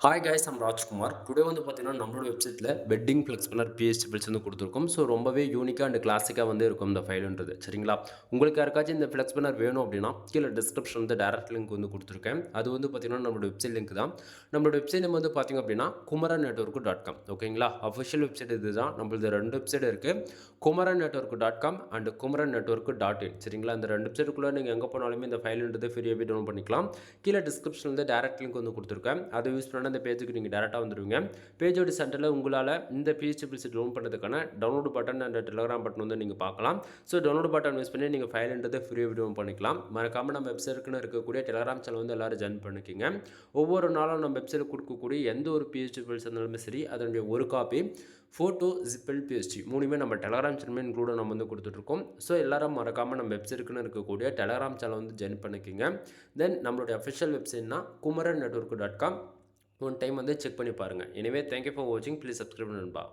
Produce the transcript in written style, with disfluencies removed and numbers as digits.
Hi guys I'm Rajkumar. Today வந்து பார்த்தீங்கன்னா, நம்மளோட வெப்சைட்ல வெட்டிங் ஃப்ளெக்ஸ்பனர் பிஹெச்டிபிள்ஸ் வந்து குடுத்துருக்கோம். ஸோ ரொம்பவே யூனிக்கா அண்ட் கிளாசிக்கா வந்து இருக்கும் இந்த ஃபைலுன்றது. சரிங்களா? உங்களுக்கு யாருக்காச்சும் இந்த ஃப்ளெக்ஸ்பனர் வேணும் அப்டின்னா, கீழ டிஸ்கிரிப்ஷன் வந்து டைரக்ட் லிங்க் வந்து குடுத்துருக்கேன். அது வந்து பார்த்தீங்கன்னா, நம்மளோட வெப்சைட் லிங்க் தான். நம்மளோட வெப்சைட் நேம் வந்து பார்த்தீங்க அப்டின்னா, kumaranetwork.com ஓகேங்களா? அஃபிஷியல் வெப்சைட் இதுதான். நம்மளது 2 வெப்சைட் இருக்கு. kumarannetwork.com அண்ட் kumarannetwork.in சரிங்களா? இந்த 2 வெப்சைட்டுக்குள்ள நீங்க எங்க போனாலுமே இந்த ஃபைலுன்றது ஃப்ரீயாவே டவுன்லோட் பண்ணிக்கலாம். கீழ டிஸ்கிரிப்ஷன்ல டைரக்ட் லிங்க் வந்து குடுத்துருக்கேன். அத யூஸ் பண்ணா அந்த பேஜுக்கு நீங்க டைரக்ட்டா வந்துருவீங்க. பேஜோட சென்டர்ல உங்களால இந்த பிஹெச்டிபிள்ஸ் டவுன்லோட் பண்ணுறதுக்கான download button and Telegram button வந்து நீங்க பார்க்கலாம். ஸோ டவுன்லோட் பட்டன் யூஸ் பண்ணி நீங்க ஃபைல்ன்றதை ஃப்ரீயா டவுன்லோட் பண்ணிக்கலாம். மறக்காம நம்ம வெப்சைட்க்குன்னு இருக்கக்கூடிய டெலகிராம் சேனல் வந்து எல்லாரும் ஜாயின் பண்ணிக்கங்க. ஒவ்வொரு நாளும் நம்ம வெப்சைட்ல குடுக்கக்கூடிய எந்த ஒரு பிஹெச்டிபிள்ஸ் இருந்தாலுமே சரி, அதனுடைய ஒரு காப்பி ஃபோட்டோ, ஜிப்எல், பிஎஸ்டி 3மே நம்ம டெலகிராம் சேனல் இன்க்ளூட நம்ம வந்து குடுத்துட்ருக்கோம். ஸோ எல்லாரும் மறக்காம நம்ம வெப்சைட்க்குன்னு இருக்கக்கூடிய டெலகிராம் சேனல் வந்து ஜாயின் பண்ணிக்கங்க. தென் நம்மளுடைய அஃபிஷியல் வெப்சைட்னா kumarannetwork.com ஒன் டைம் வந்து செக் பண்ணி பாருங்கள். எனிவே தேங்க்யூ ஃபார் வாட்சிங். ப்ளீஸ் சப்ஸ்கிரைப் நண்பா.